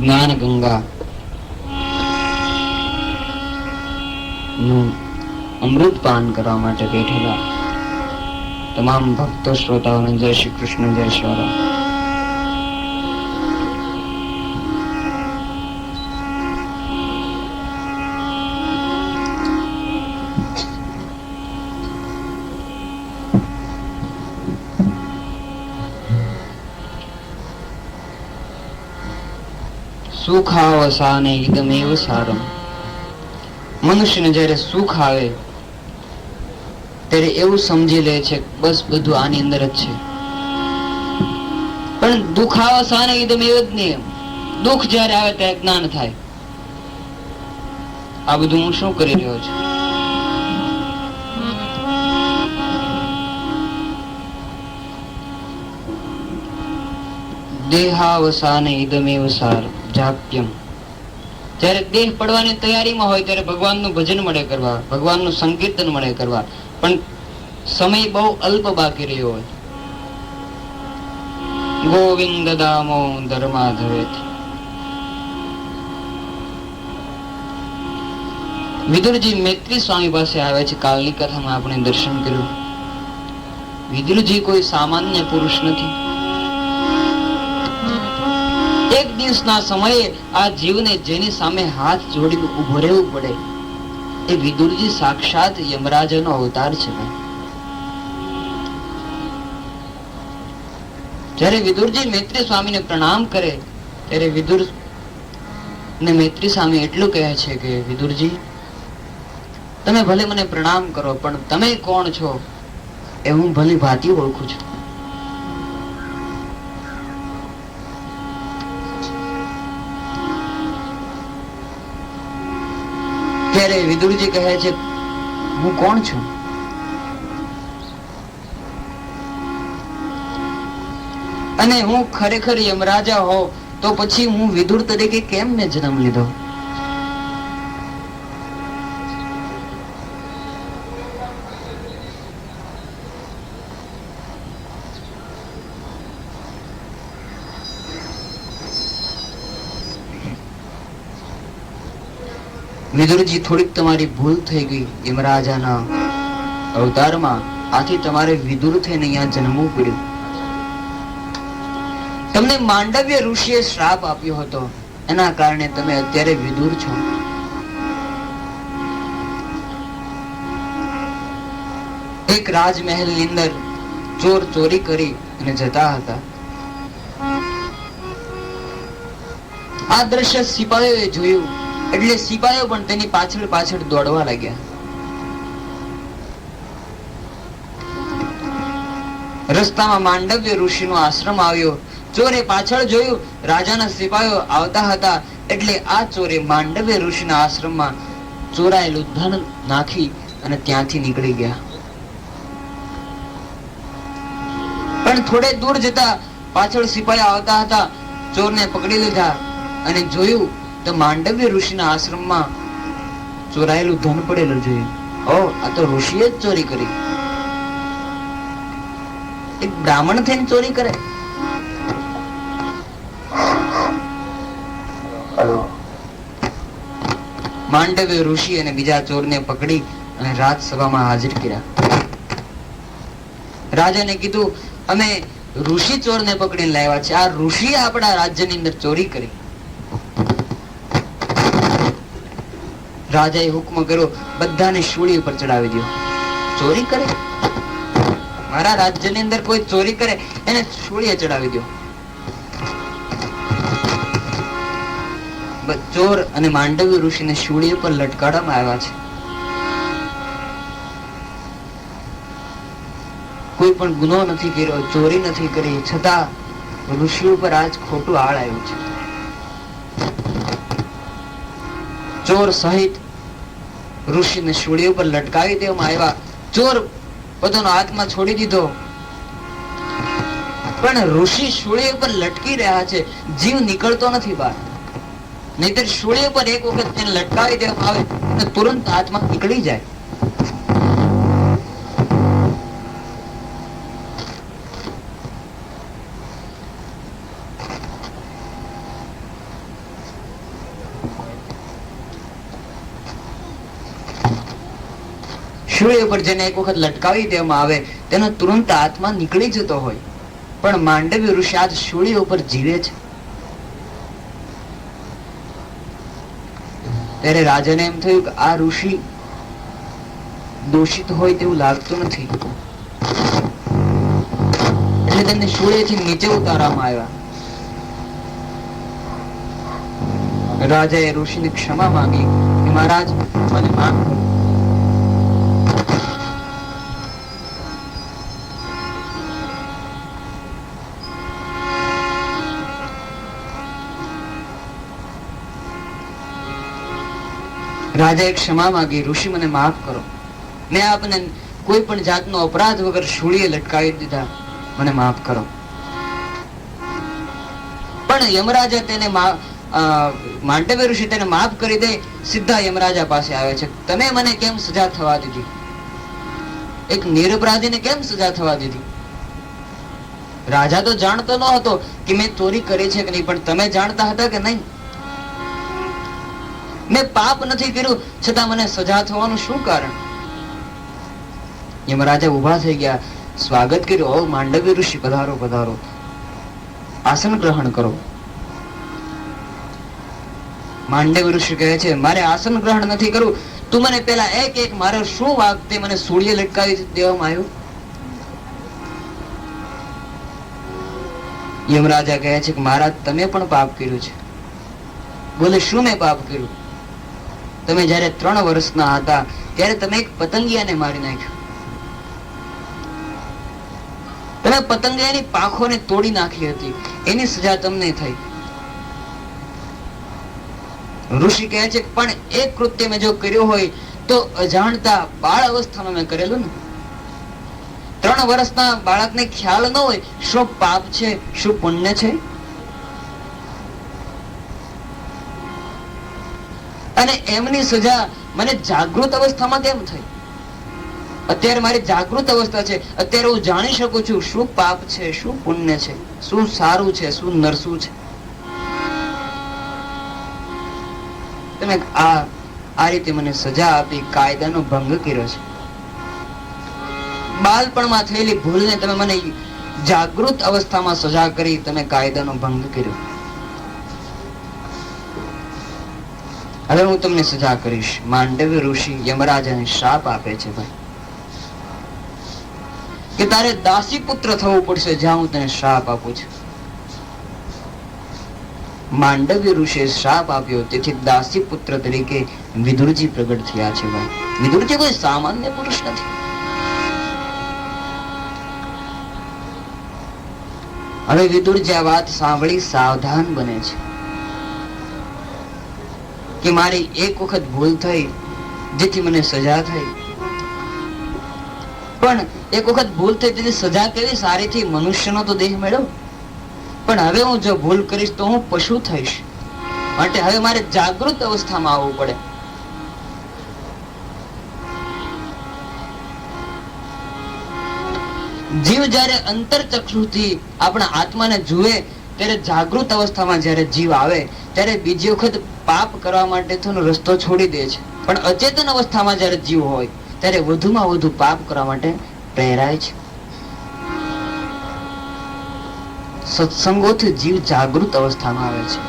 જ્ઞાન ગંગા નું અમૃત પાન કરવા માટે બેઠેલા તમામ ભક્તો શ્રોતાઓને જય શ્રી કૃષ્ણ, જય શ્રી રામ. સુખાવસાને ઇદમેવ સારમ. મનુષ્યને જ્યારે સુખ આવે ત્યારે એવું સમજી લે છે બસ બધું આની અંદર જ છે. પણ દુખાવસાને ઇદમેવ જ નહીં. દુઃખ જ્યારે આવે ત્યારે જ્ઞાન થાય આ બધું હું શું કરી રહ્યો છું. દેહાવસાને ઇદમેવ સારમ જાપ્યમ. જ્યારે દેહ પડવાની તૈયારીમાં હોય ત્યારે ભગવાનનું ભજન મળે કરવા, ભગવાનનું સંકીર્તન મળે કરવા, પણ સમય બહુ અલ્પ બાકી રહ્યો હોય. ગોવિંદ દામો ધર્માધવેથી. વિદુરજી મૈત્રી સ્વામી પાસે આવે છે. કાલની કથામાં આપણે દર્શન કર્યું. વિદુરજી કોઈ સામાન્ય પુરુષ નથી. એક દિવસના સમયે આ જીવને જેની સામે હાથ જોડીને ઉભો રહેવું પડે એ વિદુરજી સાક્ષાત યમરાજનો અવતાર છે. જ્યારે વિદુરજી મૈત્રી સ્વામીને પ્રણામ કરે ત્યારે વિદુર ને મૈત્રી સ્વામી એટલું કહે છે કે વિદુરજી, તમે ભલે મને પ્રણામ કરો પણ તમે કોણ છો એ હું ભલી ભાંતિ ઓળખું છું. ત્યારે વિદુરજી કહે છે હું કોણ છું? અને હું ખરેખર યમરાજા હોઉં તો પછી હું વિદુર તરીકે કેમ મેં જન્મ લીધો? વિદુરજી, થોડીક તમારી ભૂલ થઈ ગઈ યમરાજાના અવતારમાં, આથી તમારે વિદુર થઈને અહીંયા જન્મવું પડ્યું. તમને માંડવ્ય ઋષિએ શ્રાપ આપ્યો હતો, એના કારણે તમે અત્યારે વિદુર છો. એક રાજમહેલ ની અંદર ચોર ચોરી કરી અને જતા હતા. આ દ્રશ્ય સિપાહીઓએ જોયું એટલે સિપાહીઓ પણ તેની પાછળ પાછળ દોડવા લાગ્યા. રસ્તામાં માંડવ્ય ઋષિનો આશ્રમ આવ્યો. ચોરે પાછળ જોયું, રાજાના સિપાહીઓ આવતા હતા એટલે આ ચોરે માંડવ્ય ઋષિના આશ્રમમાં ચોરાયેલું ધન નાખી અને ત્યાંથી નીકળી ગયા. પણ થોડે દૂર જતા પાછળ સિપાહીઓ આવતા હતા. ચોરને પકડી લીધા અને જોયું તો માંડવ્ય ઋષિના આશ્રમમાં ચોરાયેલું ધન પડેલું જોયું. ઓ, આ તો ઋષિએ જ ચોરી કરી. એક બ્રાહ્મણ થઈને ચોરી કરે? માંડવ્ય ઋષિ અને બીજા ચોરને પકડી અને રાજસભામાં હાજર કર્યા. રાજાને કીધું, અમે ઋષિ ચોરને પકડીને લાવ્યા છે. આ ઋષિએ આપણા રાજ્યની અંદર ચોરી કરી. રાજાએ હુકમ કર્યો, બધાને શૂળી ઉપર ચડાવી દો. ચોરી કરે, મારા રાજ્યની અંદર કોઈ ચોરી કરે એને શૂળીએ ચડાવી દો. ચોર અને માંડવ્ય ઋષિને શૂળી ઉપર લટકાડવામાં આવ્યા છે. કોઈ પણ ગુનો નથી કર્યો, ચોરી નથી કરી, છતાં ઋષિ ઉપર આજ ખોટું આળ આવ્યું છે. ચોર સહિત ઋષિને શૂળી ઉપર લટકાવી દેવામાં આવ્યા. ચોર પોતાનો હાથમાં છોડી દીધો, પણ ઋષિ શૂળી ઉપર લટકી રહ્યા છે, જીવ નીકળતો નથી બહાર. નહીતર શૂળી ઉપર એક વખત તેને લટકાવી દેવામાં આવે તો તુરંત હાથમાં નીકળી જાય. શૂળી ઉપર જેને એક વખત લટકાવી દેવામાં આવે તેનો તુરંત આત્મા નીકળી જતો હોય, પણ માંડવી ઋષિ આજ શૂળી ઉપર જીવે છે. ત્યારે રાજાને એમ થયું કે આ ઋષિ દોષિત હોય તેવું લાગતું નથી, એટલે તેમને શૂળેથી નીચે ઉતારવામાં આવ્યા. રાજાએ ઋષિની ક્ષમા માંગી કે મહારાજ મને માફ કરો. રાજાએ ક્ષમા માંગી, ઋષિ મને માફ કરો, મેં આપને કોઈ પણ જાતનો અપરાધ વગર શૂળીએ લટકાવી દીધા, મને માફ કરો. પણ યમરાજા તેને માંડવ્ય ઋષિ તેને માફ કરી દે સીધા યમરાજા પાસે આવે છે. તમે મને કેમ સજા થવા દીધી? એક નિરપરાધીને કેમ સજા થવા દીધી? રાજા તો જાણતો ન હતો કે મેં ચોરી કરી છે કે નહીં, પણ તમે જાણતા હતા કે નહીં? મેં પાપ નથી કર્યું છતાં મને સજા થવાનું શું કારણ? યમરાજા ઉભા થઈ ગયા, સ્વાગત કર્યું. ઓ માંડવ્ય ઋષિ, પધારો પધારો, આસન ગ્રહણ કરો. માંડવ્ય ઋષિ કહે છે, મારે આસન ગ્રહણ નથી કરવું, તું મને પેલા એક મારો શું વાગ તે મને સૂળીએ લટકાવી દેવામાં આવ્યું? યમરાજા કહે છે કે મહારાજ તમે પણ પાપ કર્યું છે. બોલે શું મેં પાપ કર્યું? તમે જયારે 3 વર્ષના હતા ત્યારે તમે એક પતંગિયાને મારી નાખ્યો. તમે પતંગિયાની પાંખોને તોડી નાખી હતી, એની સજા તમને થઈ. ઋષિ કહે છે પણ એક કૃત્ય મેં જો કર્યું હોય તો અજાણતા બાળ અવસ્થામાં મેં કરેલું ને. 3 વર્ષના બાળકને ખ્યાલ ન હોય શું પાપ છે શું પુણ્ય છે. અને એમની સજા મને જાગૃત અવસ્થામાં કેમ થઈ? અત્યારે મારી જાગૃત અવસ્થા છે, અત્યારે હું જાણી શકું છું શું પાપ છે શું પુણ્ય છે, શું સારું છે શું નરસું છે. તમે આ રીતે મને સજા આપી, કાયદાનો ભંગ કર્યો છે. બાળપણમાં થયેલી ભૂલને તમે મને જાગૃત અવસ્થામાં સજા કરી, તમે કાયદાનો ભંગ કર્યો. હવે હું તમને સજા કરીશ. માંડવ્ય ઋષિ યમરાજાને શ્રાપ આપે છે ભાઈ કે તારે દાસી પુત્ર થવું પડશે જ્યાં હું તને શ્રાપ આપું છું. માંડવ્ય ઋષિએ શ્રાપ આપ્યો, તેથી દાસી પુત્ર તરીકે વિદુરજી પ્રગટ થયા છે ભાઈ. વિદુરજી કોઈ સામાન્ય પુરુષ નથી. હવે વિદુરજી આ વાત સાંભળી સાવધાન બને છે કે મારી એક વખત ભૂલ થઈ જેથી મને સજા થઈ, પણ એક વખત ભૂલ થઈ તેથી સજા કેવી સારી થઈ, મનુષ્યનો તો દેહ મળ્યો. પણ હવે હું જો ભૂલ કરીશ તો હું પશુ થઈશ, માટે હવે મારે જાગૃત અવસ્થામાં આવવું પડે. જીવ જયારે અંતરચક્ષુથી આપણા આત્માને જુએ ત્યારે જાગૃત અવસ્થામાં જયારે જીવ આવે ત્યારે બીજી વખત પાપ કરવા માટે તેનો રસ્તો છોડી દે છે. પણ અચેતન અવસ્થામાં જયારે જીવ હોય ત્યારે વધુમાં વધુ પાપ કરવા માટે પ્રેરાય છે. સત્સંગોથી જીવ જાગૃત અવસ્થામાં આવે છે,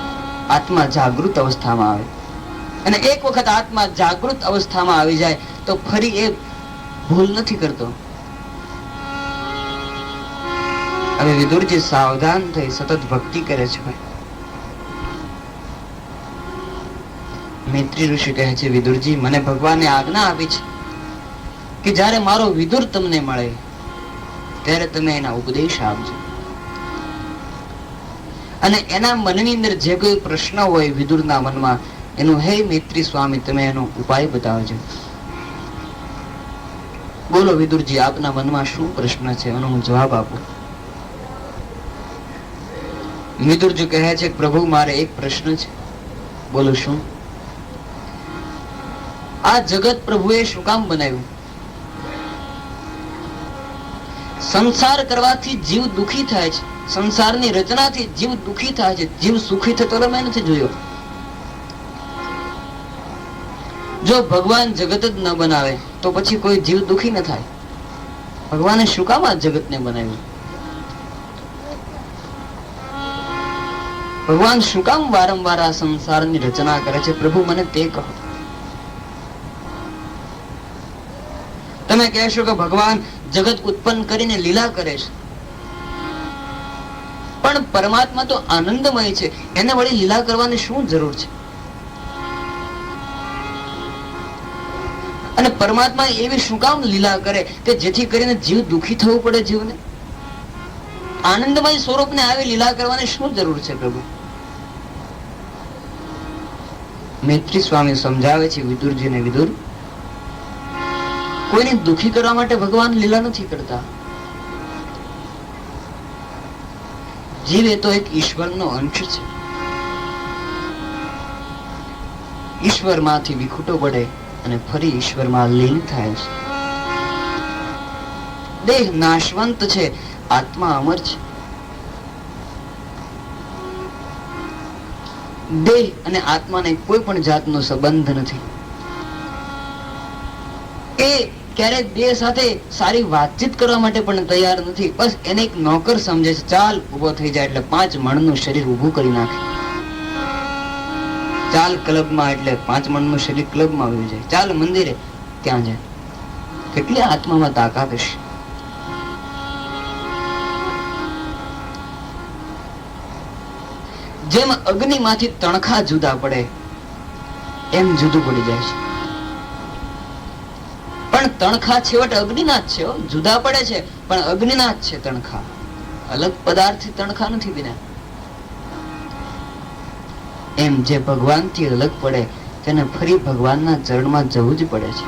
આત્મા જાગૃત અવસ્થામાં આવે. અને એક વખત આત્મા જાગૃત અવસ્થામાં આવી જાય તો ફરી એ ભૂલ નથી કરતો. હવે વિદુરજી સાવધાન થઈ સતત ભક્તિ કરે છે. મૈત્રી ઋષિ કહે છે, વિદુરજી મને ભગવાને આજ્ઞા આપી છે કે જ્યારે મારો વિદુર તમને મળે ત્યારે તમે એના ઉપદેશ આપજો, અને એના મનની અંદર જે કોઈ પ્રશ્ન હોય વિદુરના મનમાં એનું હે મૈત્રી સ્વામી તમે એનો ઉપાય બતાવજો. બોલો વિદુરજી આપના મનમાં શું પ્રશ્ન છે, એનો હું જવાબ આપું. વિદુરજી કહે છે પ્રભુ મારે એક પ્રશ્ન છે. બોલો શું? આ જગત પ્રભુએ શું કામ બનાવ્યું? સંસાર કરવાથી જીવ દુખી થાય છે, સંસારની રચનાથી જીવ દુખી થાય છે, જીવ સુખી થતો મેં નથી જોયો. જો ભગવાન જગત જ ન બનાવે તો પછી કોઈ જીવ દુખી ન થાય. ભગવાને શું કામ આ જગતને બનાવ્યું? ભગવાન શું કામ વારંવાર આ સંસારની રચના કરે છે? પ્રભુ મને તે કહો. તમે કહેશો કે ભગવાન જગત ઉત્પન્ન કરીને લીલા કરે છે, પણ પરમાત્મા તો આનંદમય છે, એને વળી લીલા કરવાની શું જરૂર છે? અને પરમાત્મા એવી શું કામ લીલા કરે કે જેથી કરીને જીવ દુખી થવું પડે? જીવને આનંદમય સ્વરૂપને આવી લીલા કરવાની શું જરૂર છે? પ્રભુ મૈત્રી સ્વામી સમજાવે છે વિદુરજીને, વિદુર, કોઈને દુખી કરવા માટે ભગવાન લીલા નથી કરતા. જીવ એ તો એક ઈશ્વરનો અંશ છે. ઈશ્વરમાંથી વિખૂટો પડે અને ફરી ઈશ્વરમાં લીન થાય છે. દેહ નાશવંત છે, આત્મા અમર છે. દેહ અને આત્માને કોઈ પણ જાતનો સંબંધ નથી. એ ક્યારેક દેહ સાથે સારી વાતચીત કરવા માટે પણ તૈયાર નથી. બસ એને એક નોકર સમજે છે. ચાલ ઉભો થઈ જાય એટલે 5 મણનું શરીર ઊભું કરી નાખે. ચાલ ક્લબમાં એટલે 5 મણનું શરીર ક્લબમાં આવી જાય. ચાલ મંદિરે, ત્યાં જાય. કેટલી આત્મામાં તાકાત હશે! જેમ અગ્નિમાંથી તણખા જુદા પડે એમ જુદું પડી જાય છે. પણ તણખા છેવટ અગ્નિના જ છે. જુદા પડે છે પણ અગ્નિના જ છે તણખા. અલગ પદાર્થથી તણખા નથી બન્યા. એમ જે ભગવાનથી અલગ પડે તેને ફરી ભગવાનના ચરણમાં જવું જ પડે છે.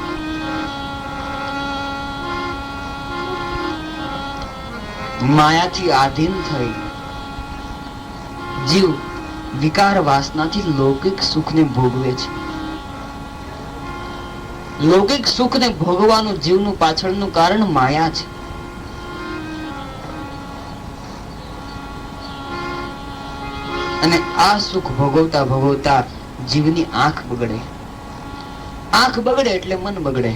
માયાથી આધીન થઈ જીવ વિકાર વાસનાથી લૌકિક સુખને ભોગવે છે. લૌકિક સુખને ભોગવાનું જીવનું પાછળનું કારણ માયા છે. અને આ સુખ ભોગવતા ભોગવતા જીવની આંખ બગડે. આંખ બગડે એટલે મન બગડે.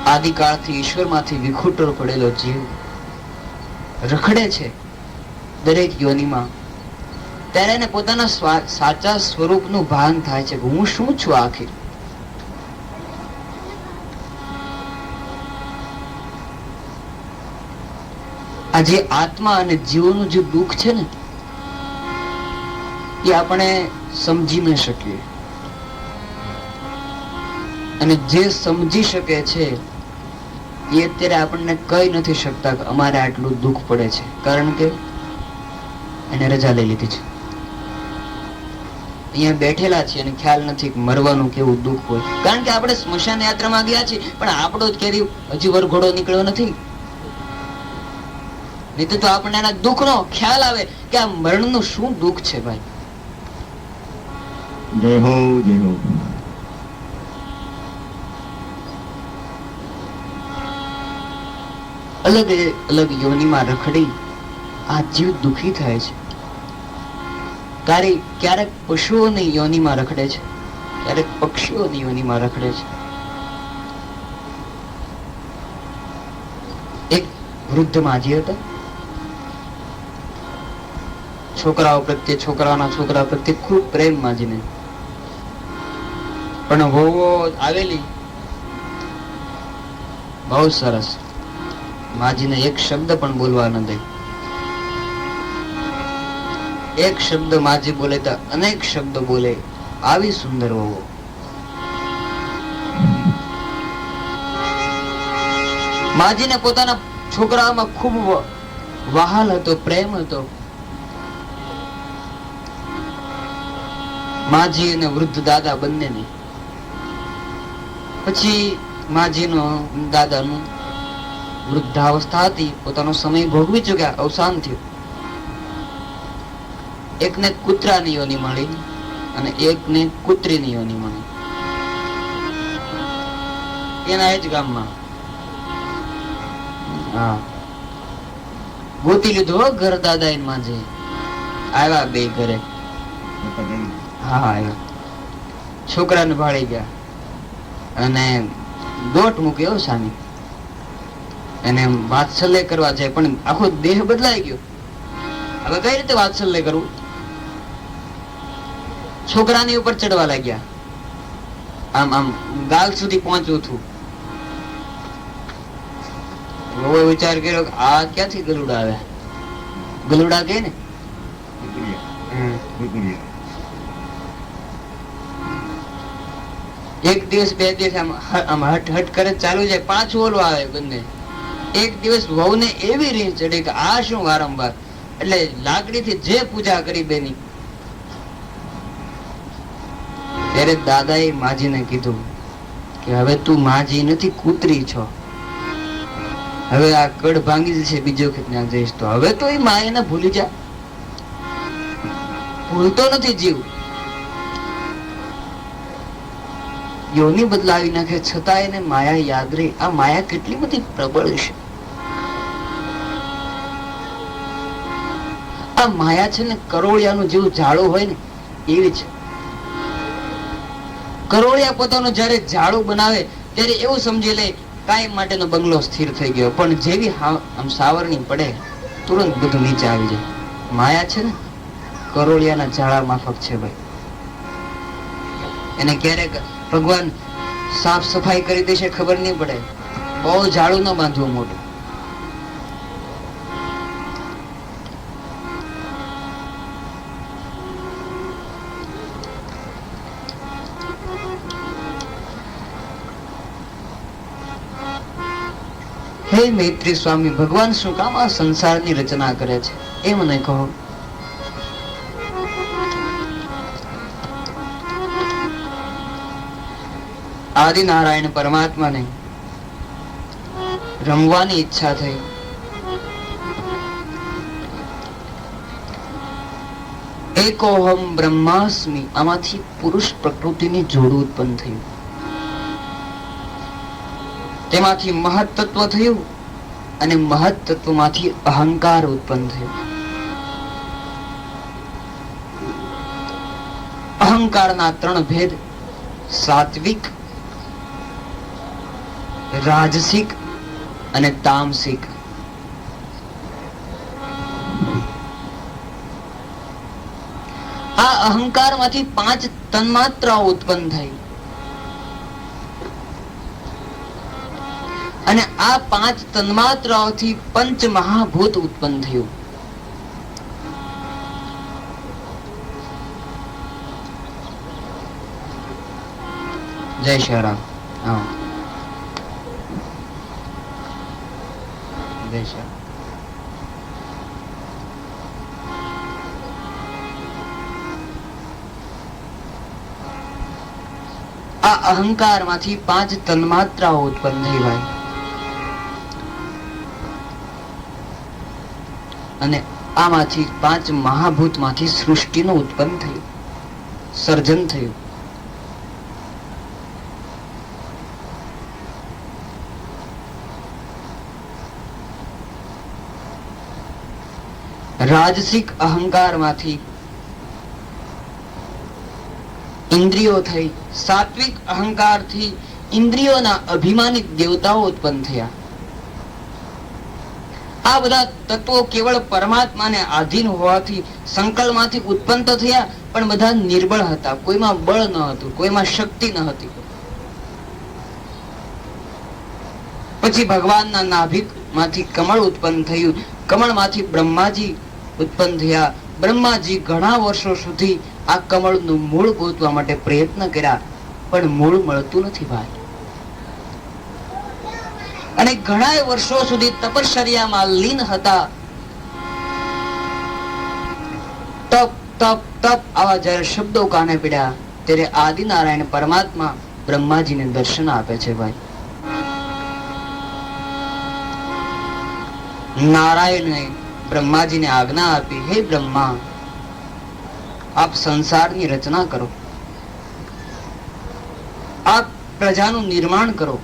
આદિકાળથી ઈશ્વરમાંથી વિખૂટો પડેલો જીવ રખડે છે દરેક યોનિમાં. ત્યારે એને પોતાના સાચા સ્વરૂપનું ભાન થાય છે કે હું શું છું આખી. આ જે આત્મા અને જીવોનું જે દુઃખ છે ને, એ આપણે સમજી ન શકીએ. અને જે સમજી શકે છે એ અત્યારે આપણને કહી નથી શકતા કે અમારે આટલું દુઃખ પડે છે, કારણ કે એને રજા લઈ લીધી છે. અહીંયા બેઠેલા છીએ અને ખ્યાલ નથી કે મરવાનું કેવું દુઃખ હોય. કારણ કે આપણે સ્મશાન યાત્રામાં ગયા છીએ, પણ આપણો જ ક્યારે હજી વરઘોડો નીકળ્યો નથી. નહીં તો આપણને એના દુઃખનો ખ્યાલ આવે કે આ મરણનું શું દુઃખ છે. ભાઈ જય હો, જય હો. અલગ અલગ યોનિમાં રખડી આ જીવ દુઃખી થાય છે. ક્યારેક પશુઓની યોનિમાં રખડે છે, ક્યારેક પક્ષીઓની યોનિમાં રખડે છે. એક વૃદ્ધ માજી હતા. છોકરાઓ પ્રત્યે, છોકરાના છોકરા પ્રત્યે ખૂબ પ્રેમ માજીને. પણ વહુઓ આવેલી બહુ સરસ. માજીને એક શબ્દ પણ બોલવા ન દે. એક શબ્દ માજી બોલે તો અનેક શબ્દ બોલે. આવી સુંદર વહુ. માજીને પોતાના છોકરાઓમાં ખૂબ વહાલ હતો, પ્રેમ હતો. માજી અને વૃદ્ધ દાદા બંનેને. પછી માજીનો દાદાનું વૃદ્ધાવસ્થા હતી, પોતાનો સમય ભોગવી ચુક્યા, અવસાન થયું. એકને કૂતરાની યોની મળી અને એકને કૂતરીની યોની મળી. એના એ જ ગામમાં. હા, ગોતી લીધો ઘર દાદા એન માજે. આવ્યા બે ઘરે. હા આવ્યા, છોકરાને ભાળી ગયા અને દોટ મૂક્યો સામે. એને વાત્સલ્ય કરવા જાય પણ આખો દેહ બદલાઈ ગયો. હવે કઈ રીતે વાત્સલ્ય કરવું? છોકરાની ઉપર ચડવા લાગ્યા, આમ આમ ગાલ સુધી પહોંચવું હતું. વહુએ વિચાર કર્યો કે આ ક્યાંથી ગલુડા આવ્યા? ગલુડા કે ને એક દિવસ બે દિવસ આમ હટ હટ કરે ચાલુ જાય, પાછું ઓલું આવે બંને. એક દિવસ વહુને એવી રીત ચડી કે આ શું વારંવાર, એટલે લાકડીથી જે પૂજા કરી બેની. ત્યારે દાદાએ માજીને કીધું કે હવે તું માજી નથી, કૂતરી છો. હવે આ કડ ભાંગી જશે, બીજો કે ત્યાં જઈશ તો હવે તો એ માયાને ભૂલી જા. ભૂલતો નથી જીવ, યોની બદલાવી નાખે છતાં એને માયા યાદ રહી. આ માયા કેટલી બધી પ્રબળ છે. આ માયા છે ને કરોળિયાનું જેવું ઝાડું હોય ને એવી છે. કરોળિયા પોતાનું જયારે ઝાડું બનાવે ત્યારે એવું સમજી લે કાયમ માટેનો બંગલો સ્થિર થઈ ગયો, પણ જેવી આમ સાવરણી પડે તુરંત બધું નીચે આવી જાય. માયા છે ને કરોળિયાના ઝાડા માફક છે ભાઈ. એને ક્યારેક ભગવાન સાફ સફાઈ કરી દેશે ખબર નહીં પડે. બહુ ઝાડું ન બાંધવું મોટું. હે મૈત્રી સ્વામી, ભગવાન શું કામ આ સંસારની રચના કરે છે એ મને કહો. આદિનારાયણ પરમાત્માને રમવાની ઈચ્છા થઈ. એકોહમ બ્રહ્માસ્મિ, આમાંથી પુરુષ પ્રકૃતિની જોડું ઉત્પન્ન થયું. તેમાંથી મહત તત્વ થયું અને મહત તત્વમાંથી અહંકાર ઉત્પન્ન થયો. અહંકારના ત્રણ ભેદ: સાત્વિક, રાજસિક અને તામસિક. આ અહંકારમાંથી 5 તન્માત્રાઓ ઉત્પન્ન થઈ અને આ 5 તન્માત્રાઓથી પંચ મહાભૂત ઉત્પન્ન થયું. જય શ્રી રામ. જય શ્રી રામ. આ અહંકાર માંથી 5 તન્માત્રાઓ ઉત્પન્ન થઈ ભાઈ. અને આમાંથી 5 મહાભૂત માંથી સૃષ્ટિનું ઉત્પન્ન થયું, સર્જન થયું. રાજસિક અહંકાર માંથી ઇન્દ્રિયો થઈ. સાત્વિક અહંકાર થી ઇન્દ્રિયોના અભિમાનિત દેવતાઓ ઉત્પન્ન થયા. આ બધા તત્વો કેવળ પરમાત્માને આધીન હોવાથી સંકલ્પમાંથી ઉત્પન્ન તો થયા, પણ બધા નિર્બળ હતા. કોઈમાં બળ ન હતું, કોઈમાં શક્તિ ન હતી. પછી ભગવાનના નાભિક માંથી કમળ ઉત્પન્ન થયું. કમળમાંથી બ્રહ્માજી ઉત્પન્ન થયા. બ્રહ્માજી ઘણા વર્ષો સુધી આ કમળનું મૂળ ગોતવા માટે પ્રયત્ન કર્યા, પણ મૂળ મળતું નથી ભાઈ. અને ઘણા વર્ષો સુધી તપશ્ચર્યામાં લીન હતા. તપ તપ તપ આવા જયારે શબ્દો કાને પડ્યા ત્યારે આદિનારાયણ પરમાત્મા બ્રહ્માજીને દર્શન આપે છે ભાઈ. નારાયણે બ્રહ્માજીને આજ્ઞા આપી, હે બ્રહ્મા, આપ સંસારની રચના કરો, આપ પ્રજાનું નિર્માણ કરો.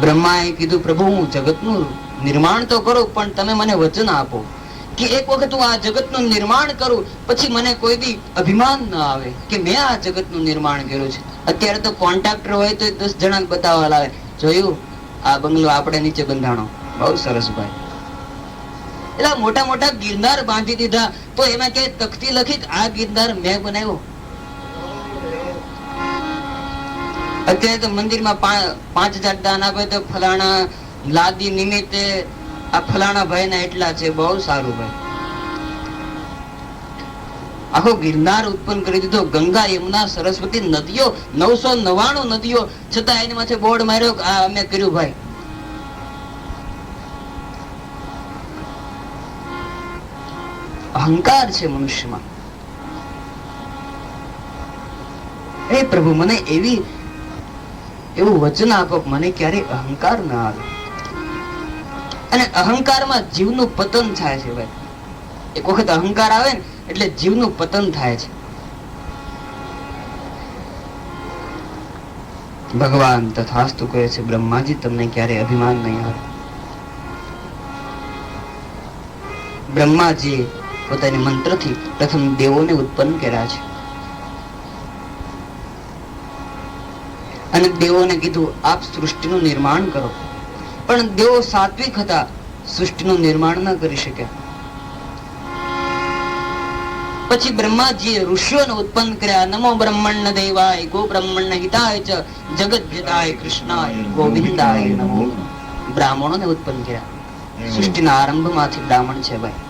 બ્રહ્માએ કીધું, પ્રભુ હું જગતનું નિર્માણ તો કરું, પણ તમે મને વચન આપો કે એક વખત હું આ જગતનું નિર્માણ કરું પછી મને કોઈ દી અભિમાન ન આવે કે મેં આ જગતનું નિર્માણ કર્યું છે. અત્યારે તો કોન્ટ્રાક્ટર હોય તો 10 જણા બતાવવા લાવે, જોયું આ બંગલો આપણે નીચે બંધાણો, બહુ સરસ ભાઈ. એટલે મોટા મોટા ગિરનાર બાંધી દીધા, તો એમાં ક્યાંય તકતી લખી આ ગિરનાર મેં બનાવ્યો? અત્યારે તો મંદિરમાં 5000 દાન આપે તો ફલાણા લાદી નિમિત્તે આ ફલાણા ભાઈ ના એટલા છે, બહુ સારું ભાઈ. આખો ગિરનાર ઉત્પન્ન કરી દીધો. ગંગા, યમુના, સરસ્વતી નદીઓ, 999 નદીઓ, છતાં એની માથે બોર્ડ માર્યો આ અમે કર્યું ભાઈ. અહંકાર છે મનુષ્યમાં. હે પ્રભુ મને એવું વચન આપો મને ક્યારે અહંકાર ના આવે. અને અહંકારમાં જીવનું પતન થાય છે ભાઈ. એક વખત અહંકાર આવે ને એટલે જીવનું પતન થાય છે. ભગવાન તથાસ્તુ કહે છે, બ્રહ્માજી તમને ક્યારે અભિમાન નહીં આવે. બ્રહ્માજી પોતાની મંત્રથી પ્રથમ દેવોને ઉત્પન્ન કર્યા છે. અને દેવોને કીધું આપ સૃષ્ટિનું નિર્માણ કરો, પણ દેવો સાત્વિક હતા, સૃષ્ટિનું નિર્માણ ન કરી શક્યા. પછી બ્રહ્માજીએ ઋષિઓને ઉત્પન્ન કર્યા. નમો બ્રહ્મણ દેવાય, ગો બ્રહ્મણ હિતાય ચ જગત હિતાય કૃષ્ણાય ગોવિંદાય નમો. બ્રાહ્મણોને ઉત્પન્ન કર્યા. સૃષ્ટિના આરંભમાંથી બ્રાહ્મણ છે ભાઈ.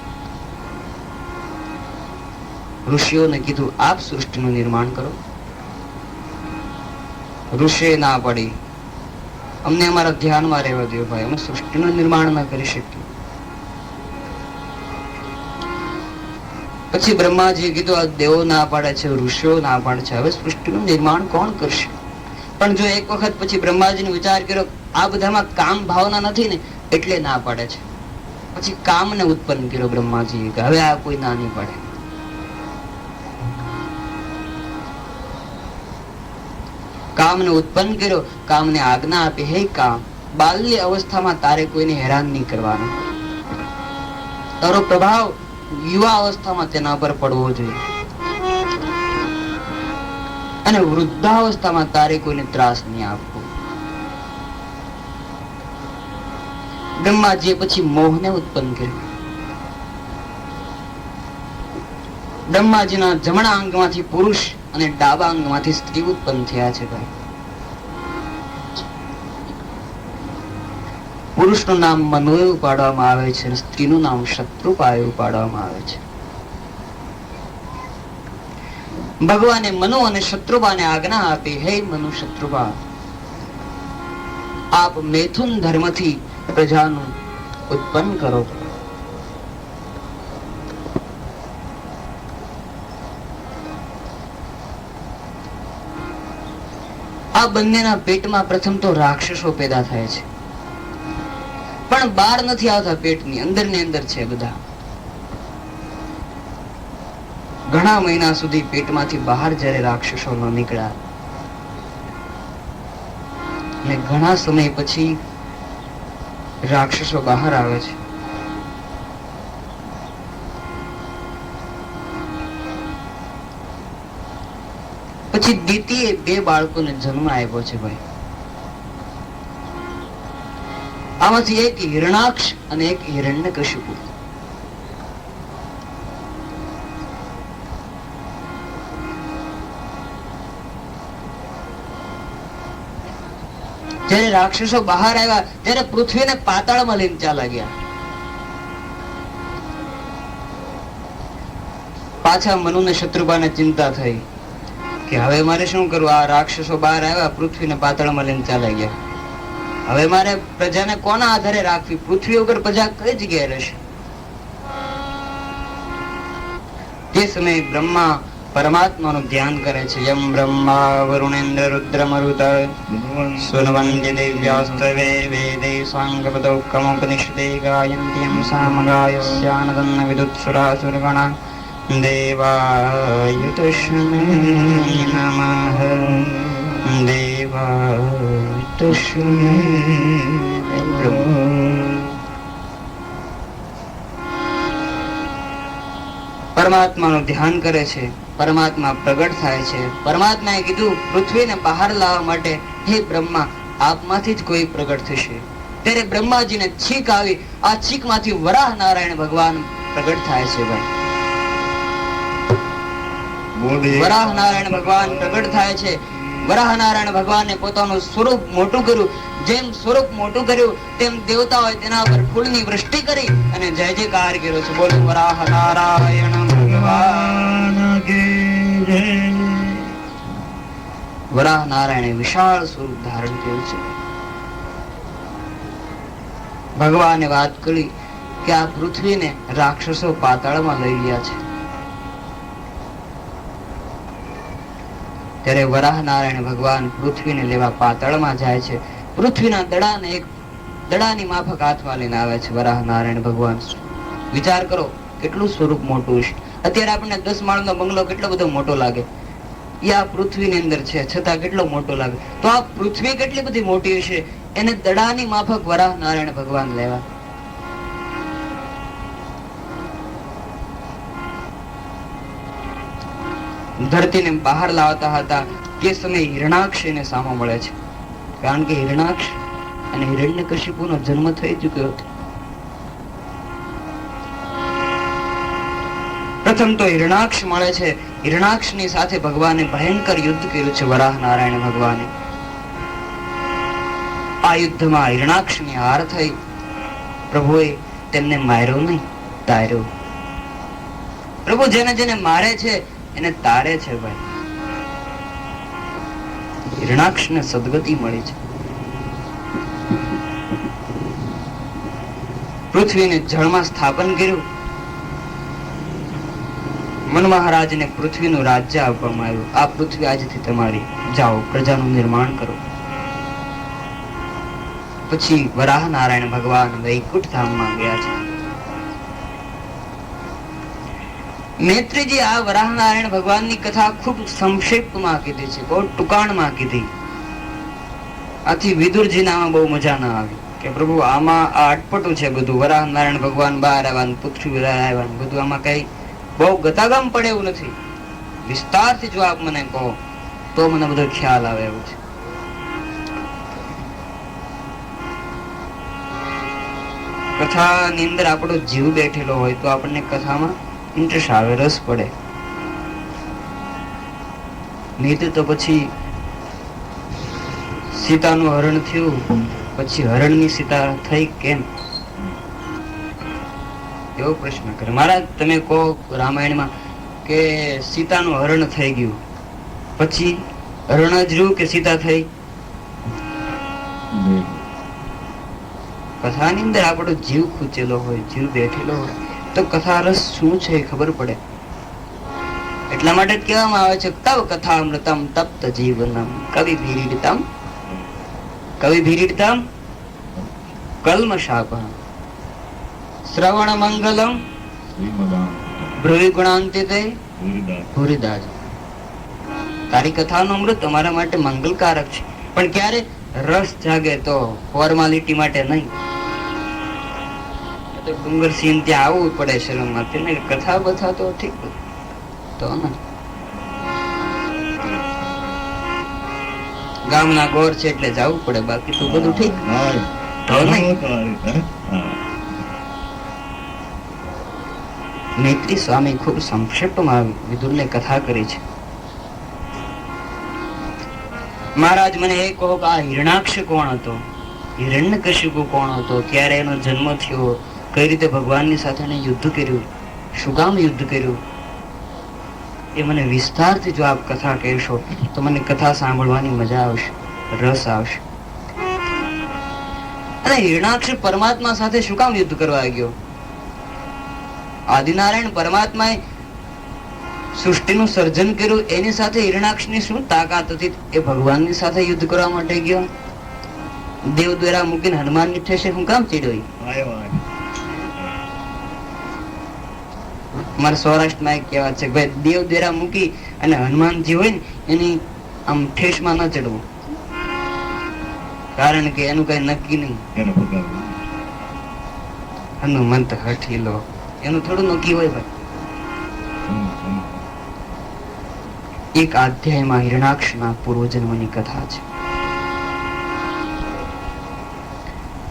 ઋષિઓને કીધું આપ સૃષ્ટિનું નિર્માણ કરો. ઋષિએ ના પડી, અમને અમારા ધ્યાનમાં રહેવા દો ભાઈ, અમે સૃષ્ટિનું નિર્માણ ન કરી શકીએ. પછી બ્રહ્માજીએ કીધું આ દેવો ના પાડે છે, ઋષિઓ ના પાડે છે, હવે સૃષ્ટિનું નિર્માણ કોણ કરશે? પણ જો એક વખત પછી બ્રહ્માજીને વિચાર કર્યો આ બધામાં કામ ભાવના નથી ને એટલે ના પાડે છે. પછી કામને ઉત્પન્ન કર્યો બ્રહ્માજીએ કે હવે આ કોઈ ના નહીં પાડે. કામને ઉત્પન્ન કર્યો. કામને આજ્ઞા આપી, હે કામ, બાલ્ય અવસ્થામાં તારે કોઈને હેરાન નહીં કરવાનું. તારો પ્રભાવ યુવા અવસ્થામાં તેના પર પડવો જોઈએ, અને વૃદ્ધાવસ્થામાં તારે કોઈને ત્રાસ નહીં આપવો. બ્રહ્માજીએ પછી મોહને ઉત્પન્ન કર્યો. બ્રહ્માજીના જમણા અંગમાંથી પુરુષ અને ડાબા અંગમાંથી સ્ત્રી ઉત્પન્ન થયા છે ભાઈ. પુરુષનું નામ મનુ એવું પાડવામાં આવે છે, સ્ત્રીનું નામ શત્રુપા એવું પાડવામાં આવે છે. ભગવાને મનુ અને શત્રુપાને આજ્ઞા આપી, હે મનુ શત્રુપા, આપ મૈથુન ધર્મથી પ્રજાનું ઉત્પન્ન કરો. આ બંનેના પેટમાં પ્રથમ તો રાક્ષસો પેદા થાય છે, પણ બહાર નથી આવતા, પેટની અંદર ને અંદર છે બધા. ઘણા મહિના સુધી પેટમાંથી બહાર જ્યારે રાક્ષસો ન નીકળ્યા, અને ઘણા સમય પછી રાક્ષસો બહાર આવે છે. પછી દિતિએ 2 બાળકોને જન્મ આપ્યો છે ભાઈ. આમાંથી એક હિરણાક્ષ અને એક હિરણ્યકશિપુ. જયારે રાક્ષસો બહાર આવ્યા ત્યારે પૃથ્વીને પાતાળમાં લઈને ચાલ્યા ગયા. પાછા મનુને શત્રુપાને ચિંતા થઈ કે હવે મારે શું કરવું? આ રાક્ષસો બહાર આવ્યા, પૃથ્વીને પાતાળમાં લઈને ચાલ્યા ગયા. હવે મારે પ્રજાને કોના આધારે રાખવી? પૃથ્વી વગર પ્રજા કઈ જગ્યાએ રહેશે? તે સમયે બ્રહ્મા પરમાત્માનું ધ્યાન કરે છે. યમ બ્રહ્મા વરુણેન્દ્ર રુદ્ર મરુત સુનવંદ્ય દેવ્યાસ્તવે વેદે સાંગપદૌ કમોપનિષદે ગાયન્ત્યમ સામગાયસ્યાનદન્ન વિદુત્સુરાસુરગણા દેવાય તસ્मै નમઃ. દેવ વાત સુને પરમાત્માનું ધ્યાન કરે છે, પરમાત્મા પ્રગટ થાય છે. પરમાત્માએ કીધું પૃથ્વીને બહાર લાવવા માટે, હે બ્રહ્મા આપમાંથી જ કોઈ પ્રગટ થશે. ત્યારે બ્રહ્માજીને છીક આવી. આ છીકમાંથી વરાહ નારાયણ ભગવાન પ્રગટ થાય છે. ભાઈ વરાહ નારાયણ ભગવાન પ્રગટ થાય છે. વરાહ નારાયણ ભગવાને પોતાનું સ્વરૂપ મોટું કર્યું. જેમ સ્વરૂપ મોટું કર્યું તેમ દેવતાઓએ તેના પર ફૂલની વૃષ્ટિ કરી અને જય જયકાર કર્યો છે. બોલો વરાહ નારાયણ ભગવાન કી જય. વરાહ નારાયણે વિશાળ સ્વરૂપ ધારણ કર્યું છે. ભગવાને વાત કરી કે આ પૃથ્વીને રાક્ષસો પાતાળમાં લઈ ગયા છે. ત્યારે વરાહ નારાયણ ભગવાન પૃથ્વીને લેવા પાતાળમાં જાય છે. પૃથ્વીના દડાને એક દડાની માફક હાથમાં લઈને આવે છે વરાહ નારાયણ ભગવાન. વિચાર કરો કેટલું સ્વરૂપ મોટું છે. અત્યારે આપણને 10 માળનો બંગલો કેટલો બધો મોટો લાગે, એ આ પૃથ્વીની અંદર છે છતાં કેટલો મોટો લાગે. તો આ પૃથ્વી કેટલી બધી મોટી હશે, એને દડાની માફક વરાહ નારાયણ ભગવાન લેવા. ધરતીને બહાર લાવતા હતા તે સમયે હિરણાક્ષ એને સામો મળે છે. કારણ કે હિરણાક્ષ અને હિરણ્યકશિપુનો જન્મ થઈ ચુક્યો હતો. પ્રથમ તો હિરણાક્ષ મળે છે. હિરણાક્ષની સાથે ભગવાને ભયંકર યુદ્ધ કર્યું છે વરાહ નારાયણ ભગવાને. આ યુદ્ધમાં હિરણાક્ષની હાર થઈ. પ્રભુએ તેમને માર્યો નહીં, તાર્યો. પ્રભુ જેને જેને મારે છે એને તારે છે. ભાઈ હિરણાક્ષને સદગતિ મળી છે. પૃથ્વીને જળમાં સ્થાપન કર્યું. મન મહારાજને પૃથ્વીનું રાજ્ય આપવામાં આવ્યું. આ પૃથ્વી આજથી તમારી, જાઓ પ્રજાનું નિર્માણ કરો. પછી વરાહ નારાયણ ભગવાન વૈકુંઠ ધામમાં ગયા છે. મૈત્રીજી આ વરાહ નારાયણ ભગવાનની કથા ખૂબ સંક્ષેપમાં કીધી છે, બહુ ટૂંકાણમાં કીધી. આથી વિદુરજીને આમાં બહુ મજા ના આવી કે પ્રભુ આમાં આ અટપટું છે બધું. વરાહ નારાયણ ભગવાન બહાર આવ્યા, પૃથ્વી બહાર આવ્યા, બધું આમાં કઈ બહુ ગતાગમ પડે એવું નથી. વિસ્તારથી જો આપ મને કહો તો મને બધો ખ્યાલ આવે એવું છે. કથાની અંદર આપણો જીવ બેઠેલો હોય તો આપણને કથામાં ઇન્ટરેસ્ટ આવે, રસ પડે. નહીં તો પછી સીતાનું હરણ થયું, પછી હરણની સીતા થઈ કેમ, એવો પ્રશ્ન કરે. મહારાજ તમે કહો રામાયણમાં કે સીતાનું હરણ થઈ ગયું, પછી હરણ જ રહ્યું કે સીતા થઈ? કથાની અંદર આપણો જીવ ખૂચેલો હોય, જીવ બેઠેલો હોય તો કથા રસ શું છે ખબર પડે. એટલા માટે કહેવામાં આવે છે તવ કથામૃતમ તપ્ત જીવનમ કવિ ભીરીડતમ કલ્મશાપહમ શ્રવણ મંગલમ ભ્રુવિ ગુણાંતિતે ભૂરિદાસ. તારી કથાનો અમૃત તમારા માટે મંગલકારક છે, પણ ક્યારે રસ જાગે તો, ફોર્માલિટી માટે નહીં. તો ડુંગરસિંહ ત્યાં આવવું પડે શરમમાંથી ને કથા બથા તો ઠીક તો ને. ગામના ગોર છે એટલે જવું પડે, બાકી તો બધું ઠીક તો નહીં. મૈત્રી સ્વામી ખૂબ સંક્ષેપમાં વિદુરને કથા કરી છે. મહારાજ મને એ કહો કે આ હિરણાક્ષ કોણ હતો, હિરણ્યકશિપુ કોણ હતો, ક્યારે એનો જન્મ થયો, કઈ રીતે ભગવાનની સાથે એને યુદ્ધ કર્યું, શું કામ યુદ્ધ કર્યું, એ મને વિસ્તારથી જો આપ કથા કહેશો તો મને કથા સાંભળવાની મજા આવશે, રસ આવશે. અને હિરણાક્ષ પરમાત્મા સાથે શું કામ યુદ્ધ કરવા ગયો? આદિનારાયણ પરમાત્માએ સૃષ્ટિનું સર્જન કર્યું, એની સાથે હિરણાક્ષની શું તાકાત હતી? એ ભગવાનની સાથે યુદ્ધ કરવા માટે ગયો. દેવ દ્વારા મૂકીને હનુમાનની ઠેસે હું કામ ચીડ્યો? મારા સૌરાષ્ટ્રમાં એક કહેવાત છે ભાઈ, દેવ દ્વારા મૂકી અને હનુમાનજી હોય ને એની આમ ઠેસમાં ન ચડવું. કારણ કે એનું કઈ નક્કી નહીં. એનો પગાર હનુમંત હઠીલો, એનું થોડું નક્કી હોય ભાઈ. એક અધ્યાયમાં હિરણાક્ષના પૂર્વજન્મની કથા છે.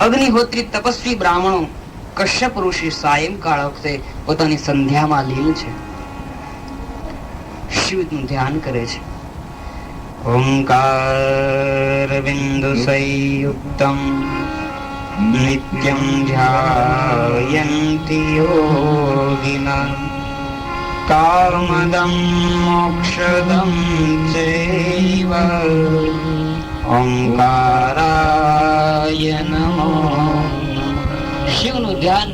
અગ્નિહોત્રી તપસ્વી બ્રાહ્મણો કશ્યપ ઋષિ સાયંકાળ વખતે પોતાની સંધ્યામાં લીન છે. શિવનું ધ્યાન કરે છે. ઓંકાર બિંદુ સંયુક્તમ નિત્યમ ધ્યાયન્તિ યોગિના કામદમ મોક્ષદમ ચૈવ ઓંકારાય નમો. શિવનું ધ્યાન